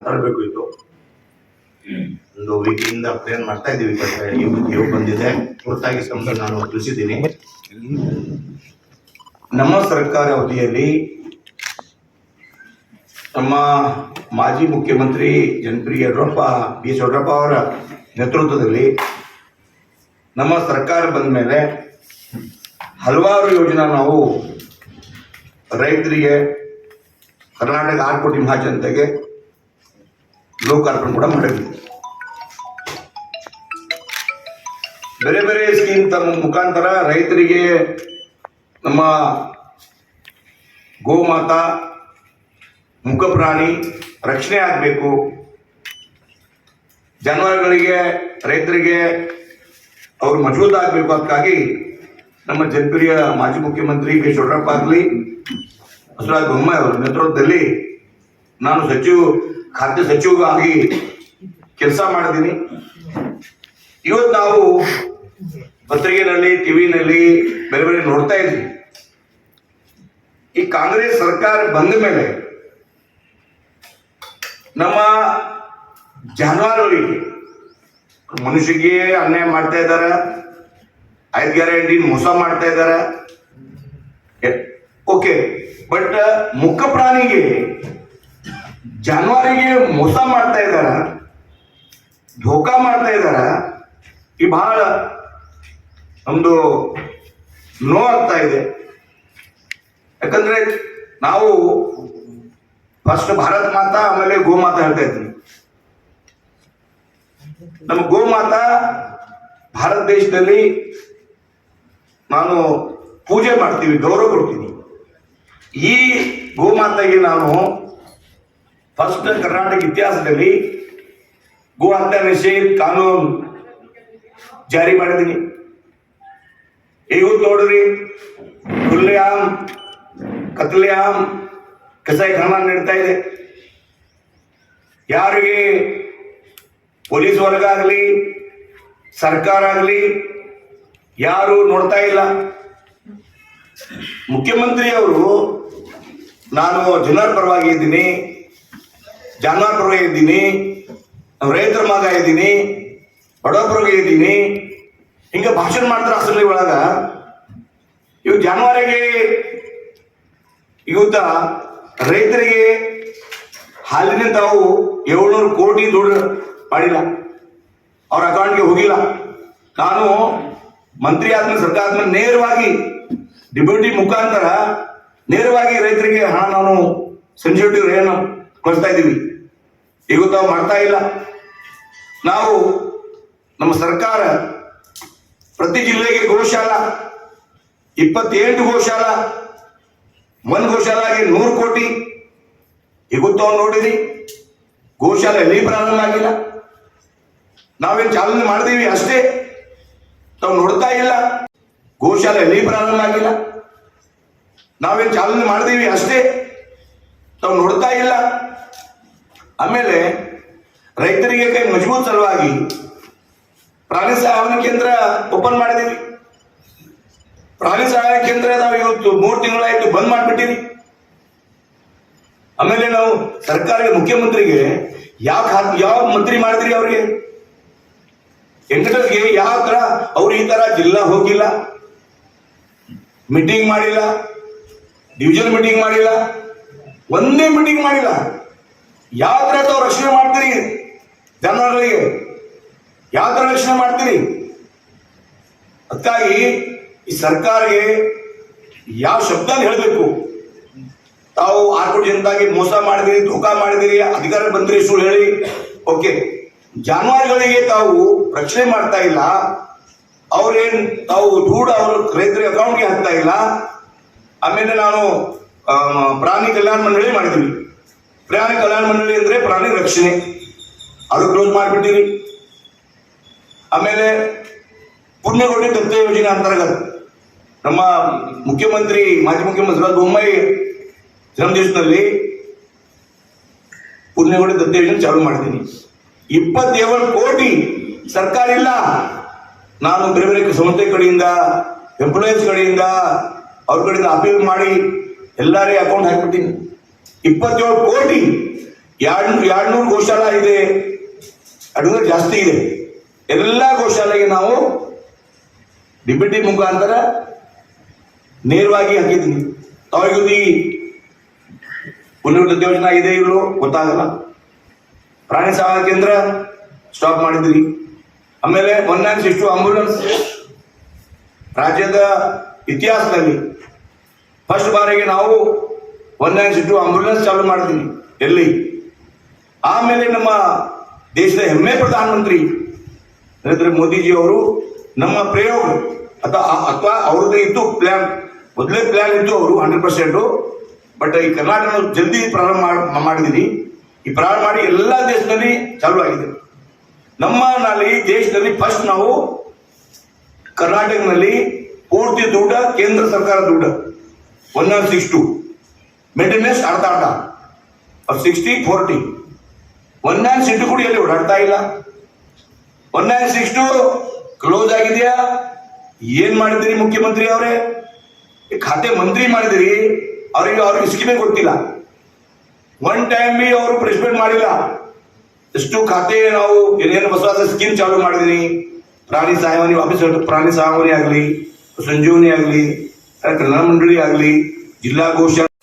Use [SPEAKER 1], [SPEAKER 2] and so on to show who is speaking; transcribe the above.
[SPEAKER 1] ತರಬೇಕು. ಇದು ಒಂದು ವೀಕಿಂದ ಪ್ಲಾನ್ ಮಾಡ್ತಾ ಇದ್ದೀವಿ. ಇವು ಬಂದಿದೆ ಹೊರತಾಗಿ ಸಂಬಂಧ ನಾನು ತಿಳಿಸಿದ್ದೀನಿ. ನಮ್ಮ ಸರ್ಕಾರ ಅವಧಿಯಲ್ಲಿ ನಮ್ಮ ಮಾಜಿ ಮುಖ್ಯಮಂತ್ರಿ ಜನಪ್ರಿಯ ಬಿ ಎಸ್ ಯಡಿಯೂರಪ್ಪ ಅವರ ನೇತೃತ್ವದಲ್ಲಿ ನಮ್ಮ ಸರ್ಕಾರ ಬಂದ ಮೇಲೆ ಹಲವಾರು ಯೋಜನಾ ನಾವು ರೈತರಿಗೆ, ಕರ್ನಾಟಕ 6 ಕೋಟಿ ಮಹಾಜನತೆಗೆ ಲೋಕಾರ್ಪಣೆ ಕೂಡ ಮಾಡಿದ್ವಿ. ಬೇರೆ ಬೇರೆ ಸ್ಕೀಮ್ ತಮ್ಮ ಮುಖಾಂತರ ರೈತರಿಗೆ ನಮ್ಮ ಗೋಮಾತಾ ಮುಖ ಪ್ರಾಣಿ ರಕ್ಷಣೆ ಆಗಬೇಕು, ಜಾನುವಾರುಗಳಿಗೆ ರೈತರಿಗೆ ಅವರು ಮಜಬೂತ ಆಗಬೇಕು. ಅದಕ್ಕಾಗಿ ನಮ್ಮ ಜನಪ್ರಿಯ ಮಾಜಿ ಮುಖ್ಯಮಂತ್ರಿ ಬಿ ಎಸ್ ಯಡಿಯೂರಪ್ಪ ಆಗಲಿ, ಬಸವರಾಜ ಬೊಮ್ಮಾಯಿ ಅವರ ನೇತೃತ್ವದಲ್ಲಿ ನಾನು ಖಾದ್ಯ ಸಚಿವರಾಗಿ ಕೆಲಸ ಮಾಡಿದ್ದೀನಿ. ಇವತ್ತು ನಾವು ಪತ್ರಿಕೆಯಲ್ಲಿ, ಟಿವಿನಲ್ಲಿ ಬೇರೆ ಬೇರೆ ನೋಡ್ತಾ ಇದ್ವಿ. ಈ ಕಾಂಗ್ರೆಸ್ ಸರ್ಕಾರ ಬಂದ ಮೇಲೆ ನಮ್ಮ ಜಾನುವಾರುಗಳಿಗೆ, ಮನುಷ್ಯರಿಗೆ ಅನ್ಯಾಯ ಮಾಡ್ತಾ ಇದ್ದಾರೆ, 5 ಗ್ಯಾರಂಟಿ ಮೋಸ ಮಾಡ್ತಾ ಇದ್ದಾರೆ. ಓಕೆ, ಬಟ್ ಮುಖ ಪ್ರಾಣಿಗೆ, ಜಾನುವಾರಿಗೆ ಮೋಸ ಮಾಡ್ತಾ ಇದ್ದಾರ, ಧೋಕಾ ಮಾಡ್ತಾ ಇದ್ದಾರ. ಈ ಬಹಳ ಒಂದು ನೋವಾಗ್ತಾ ಇದೆ. ಯಾಕಂದ್ರೆ ನಾವು ಫಸ್ಟ್ ಭಾರತ್ ಮಾತಾ, ಆಮೇಲೆ ಗೋಮಾತಾ ಹೇಳ್ತಾ ಇದ್ವಿ. ನಮ್ಮ ಗೋಮಾತಾ ಭಾರತ ದೇಶದಲ್ಲಿ ನಾನು ಪೂಜೆ ಮಾಡ್ತೀವಿ, ಗೌರವ ಕೊಡ್ತೀನಿ. ಈ ಗೋಮಾತೆಗೆ ನಾನು ಫಸ್ಟ್ ಕರ್ನಾಟಕ ಇತಿಹಾಸದಲ್ಲಿ ಗೋ ಹತ್ಯೆ ನಿಷೇಧ ಕಾನೂನು ಜಾರಿ ಮಾಡಿದ್ದೀನಿ. ಇವತ್ತು ನೋಡ್ರಿ, ಖುಲ್ಲೆಆಮ್ ಕತ್ಲೆಆಮ್ ಕಸಾಯಿಖಾನ ನಡೀತಾ ಇದೆ. ಯಾರಿಗೆ ಪೊಲೀಸ್ ವರ್ಗ ಆಗಲಿ, ಸರ್ಕಾರ ಆಗಲಿ, ಯಾರು ನೋಡ್ತಾ ಇಲ್ಲ. ಮುಖ್ಯಮಂತ್ರಿ ಅವರು, ನಾನು ಜನರ ಪರವಾಗಿ ಇದ್ದೀನಿ, ಜಾನುವಾರು ಪರವಾಗಿ ಇದ್ದೀನಿ, ರೈತರ ಮಗ ಇದ್ದೀನಿ, ಬಡವರ ಪರವಾಗಿ ಇದ್ದೀನಿ, ಹಿಂಗೆ ಭಾಷಣ ಮಾಡ್ತಾರೆ ಅಸೆಂಬ್ಲಿ ಒಳಗ. ಇವು ಜಾನುವಾರಿಗೆ, ಇವತ್ತ ರೈತರಿಗೆ ಹಾಲಿನ ತಾವು 700 ಕೋಟಿ ದುಡ್ಡು ಮಾಡಿಲ್ಲ, ಅವ್ರ ಅಕೌಂಟ್ಗೆ ಹೋಗಿಲ್ಲ. ನಾನು ಮಂತ್ರಿ ಆದ್ಮೇಲೆ, ಸರ್ಕಾರ ಆದ್ಮೇಲೆ ನೇರವಾಗಿ ಡಿಪ್ಯೂಟಿ ಮುಖಾಂತರ ನೇರವಾಗಿ ರೈತರಿಗೆ ಹಣ ನಾನು ಸೆನ್ಸಿಟಿವ್ ಏನು ಕಳಿಸ್ತಾ ಇದ್ದೀವಿ. ಈಗ ತಾವು ಮಾಡ್ತಾ ಇಲ್ಲ. ನಾವು ನಮ್ಮ ಸರ್ಕಾರ ಪ್ರತಿ ಜಿಲ್ಲೆಗೆ ಗೋಶಾಲಾ, 28 ಗೋಶಾಲಾ, 1 ಗೋಶಾಲಾಗೆ 100 ಕೋಟಿ. ಈಗ ತಾವು ನೋಡಿರಿ, ಗೋಶಾಲೆ ಎಲ್ಲಿ ಪ್ರಾರಂಭ ಆಗಿಲ್ಲ. ನಾವೇನು ಚಾಲನೆ ಮಾಡಿದೀವಿ ಅಷ್ಟೇ, ತಾವು ನೋಡ್ತಾ ಇಲ್ಲ. ಗೋಶಾಲೆ ಎಲ್ಲಿ ಪ್ರಾರಂಭ ಆಗಿಲ್ಲ. ನಾವೇನು ಚಾಲನೆ ಮಾಡಿದೀವಿ ಅಷ್ಟೇ, ತಾವು ನೋಡ್ತಾ ಇಲ್ಲ. ಆಮೇಲೆ ರೈತರಿಗೆ ಕೈ ಮಜಬೂತ್ ಸಲುವಾಗಿ ಪ್ರಾಣಿ ಸಹಾಯವಾಣಿ ಕೇಂದ್ರ ಓಪನ್ ಮಾಡಿದೀವಿ. ಪ್ರಾಣಿ ಸಹಾಯ ಕೇಂದ್ರ ನಾವು ಇವತ್ತು 3 ತಿಂಗಳಾಯ್ತು ಬಂದ್ ಮಾಡಿಬಿಟ್ಟಿವಿ. ಆಮೇಲೆ ನಾವು ಸರ್ಕಾರಕ್ಕೆ, ಮುಖ್ಯಮಂತ್ರಿಗೆ ಯಾವ ಮಂತ್ರಿ ಮಾಡಿದ್ರಿ ಅವ್ರಿಗೆ, ವೆಂಕಟೇಶ್ಗೆ ಯಾವ ತರ ಅವ್ರು ಈ ತರ ಜಿಲ್ಲಾ ಹೋಗಿಲ್ಲ, ಮೀಟಿಂಗ್ ಮಾಡಿಲ್ಲ, ಡಿವಿಷನ್ ಮೀಟಿಂಗ್ ಮಾಡಿಲ್ಲ, ಒಂದೇ ಮೀಟಿಂಗ್ ಮಾಡಿಲ್ಲ. ಯಾವ ತರ ತಾವು ರಕ್ಷಣೆ ಮಾಡ್ತೀರಿ ಜಾನುವಾರುಗಳಿಗೆ, ಯಾವ ತರ ರಕ್ಷಣೆ ಮಾಡ್ತೀರಿ? ಅದಕ್ಕಾಗಿ ಈ ಸರ್ಕಾರಕ್ಕೆ ಯಾವ ಶಬ್ದ ಹೇಳಬೇಕು, ತಾವು 6 ಕೋಟಿ ಜನತಾಗಿ ಮೋಸ ಮಾಡಿದಿರಿ, ಧೋಕಾ ಮಾಡಿದಿರಿ, ಅಧಿಕಾರ ಬಂದ್ರಿ ಸುಳ್ಳು ಹೇಳಿ. ಓಕೆ, ಜಾನುವಾರುಗಳಿಗೆ ತಾವು ರಕ್ಷಣೆ ಮಾಡ್ತಾ ಇಲ್ಲ, ಅವ್ರೇನ್ ತಾವು ದುಡ್ಡು ಅವ್ರ ರೈತರ ಅಕೌಂಟ್ಗೆ ಹಾಕ್ತಾ ಇಲ್ಲ. ಆಮೇಲೆ ನಾನು ಪ್ರಾಣಿ ಕಲ್ಯಾಣ ಮಂಡಳಿ ಮಾಡಿದ್ವಿ. ಪ್ರಾಣಿ ಕಲ್ಯಾಣ ಮಂಡಳಿ ಅಂದ್ರೆ ಪ್ರಾಣಿ ರಕ್ಷಣೆ, ಅದು ಕ್ಲೋಸ್ ಮಾಡಿಬಿಟ್ಟಿರಿ. ಆಮೇಲೆ ಪುಣ್ಯಕೋಟಿ ದತ್ತ ಯೋಜನೆ ಅಂತರ್ಗತ ನಮ್ಮ ಮುಖ್ಯಮಂತ್ರಿ, ಮಾಜಿ ಮುಖ್ಯಮಂತ್ರಿ ಬಸವರಾಜ ಬೊಮ್ಮಾಯಿ ಜನ್ಮದಿವಸದಲ್ಲಿ ಪುಣ್ಯಕೋಟಿ ದತ್ತ ಯೋಜನೆ ಚಾಲೂ ಮಾಡಿದ್ದೀನಿ. 27 ಕೋಟಿ ಸರ್ಕಾರ ಇಲ್ಲ, ನಾನು ಬೇರೆ ಬೇರೆ ಸಂಸ್ಥೆ ಕಡೆಯಿಂದ, ಎಂಪ್ಲಾಯೀಸ್ ಕಡೆಯಿಂದ, ಅವ್ರ ಕಡೆಯಿಂದ ಅಪೀಲ್ ಮಾಡಿ ಎಲ್ಲಾರೇ ಅಕೌಂಟ್ ಹಾಕ್ಬಿಟ್ಟಿನಿ. 27 ಕೋಟಿ ಎರಡ್ನೂರು ಗೋಶಾಲಾ ಇದೆ, ಅಡುಗೆ ಜಾಸ್ತಿ ಇದೆ. ಎಲ್ಲ ಗೋಶಾಲೆಗೆ ನಾವು ಡಿಬಿಟಿ ಮುಖಾಂತರ ನೇರವಾಗಿ ಹಾಕಿದ್ದೀನಿ. ತಾವಿಗೂ ಈ ಪುನರ್ವಸತಿ ಯೋಜನಾ ಇದೆ ಇಲ್ಲೋ ಗೊತ್ತಾಗಲ್ಲ. ಪ್ರಾಣಿ ಸಹಾಯ ಕೇಂದ್ರ ಸ್ಟಾಪ್ ಮಾಡಿದ್ರಿ. ಆಮೇಲೆ 1962 ಆಂಬುಲೆನ್ಸ್ ರಾಜ್ಯದ ಇತಿಹಾಸದಲ್ಲಿ ಫಸ್ಟ್ ಬಾರಿಗೆ ನಾವು 1962 ಆಂಬುಲೆನ್ಸ್ ಚಾಲೂ ಮಾಡ್ತೀನಿ ಎಲ್ಲಿ. ಆಮೇಲೆ ನಮ್ಮ ದೇಶದ ಹೆಮ್ಮೆ ಪ್ರಧಾನಮಂತ್ರಿ ನರೇಂದ್ರ ಮೋದಿಜಿ ಅವರು ನಮ್ಮ ಪ್ರಯೋಗ ಅಥವಾ ಅವ್ರದ್ದು ಇತ್ತು ಪ್ಲಾನ್, ಮೊದಲೇ ಪ್ಲಾನ್ ಇತ್ತು ಅವರು 100%. ಬಟ್ ಈ ಕರ್ನಾಟಕ ಜಲ್ದಿ ಪ್ರಾರಂಭ ಮಾಡಿದೀನಿ. ಈ ಪ್ರಾರಂಭ ಮಾಡಿ ಎಲ್ಲ ದೇಶದಲ್ಲಿ ಚಾಲೂ ಆಗಿದೆ. ನಮ್ಮಲ್ಲಿ ದೇಶದಲ್ಲಿ ಫಸ್ಟ್ ನಾವು ಕರ್ನಾಟಕದಲ್ಲಿ ಪೂರ್ತಿ ದುಡ್ಡ ಕೇಂದ್ರ ಸರ್ಕಾರ ದುಡ್ಡ 1962 ಮೇಂಟೆನೆನ್ಸ್ ಅರ್ಧ 60-40. 1962 ಕೂಡ ಎಲ್ಲಿ ಓಡಾಡ್ತಾ ಇಲ್ಲ. 1962 ಕ್ಲೋಸ್ ಆಗಿದೆಯಾ? ಏನ್ ಮಾಡಿದಿರಿ ಮುಖ್ಯಮಂತ್ರಿ ಅವರೇ? ಖಾತೆ ಮಂತ್ರಿ ಮಾಡಿದಿರಿ, ಅವ್ರಿಗೆ ಸ್ಕೀಮೇ ಗೊತ್ತಿಲ್ಲ. ಒನ್ ಟೈಮ್ ಬಿ ಅವರು ಪ್ರೆಸ್ಮೆಂಟ್ ಮಾಡಿಲ್ಲ. ಎಷ್ಟು ಖಾತೆ ನಾವು ಏನೇನು ಹೊಸ ಸ್ಕೀಮ್ ಚಾಲೂ ಮಾಡಿದೀನಿ. ಪ್ರಾಣಿ ಸಹಾಯವಾಣಿ ವಾಪಸ್ ಪ್ರಾಣಿ ಸಹಾಯವಾಣಿ ಆಗಲಿ, ಸಂಜೀವನಿ ಆಗಲಿ, ಕಲ್ಯಾಣ ಮಂಡಳಿ ಆಗಲಿ, ಜಿಲ್ಲಾ ಗೋಶಾಲೆ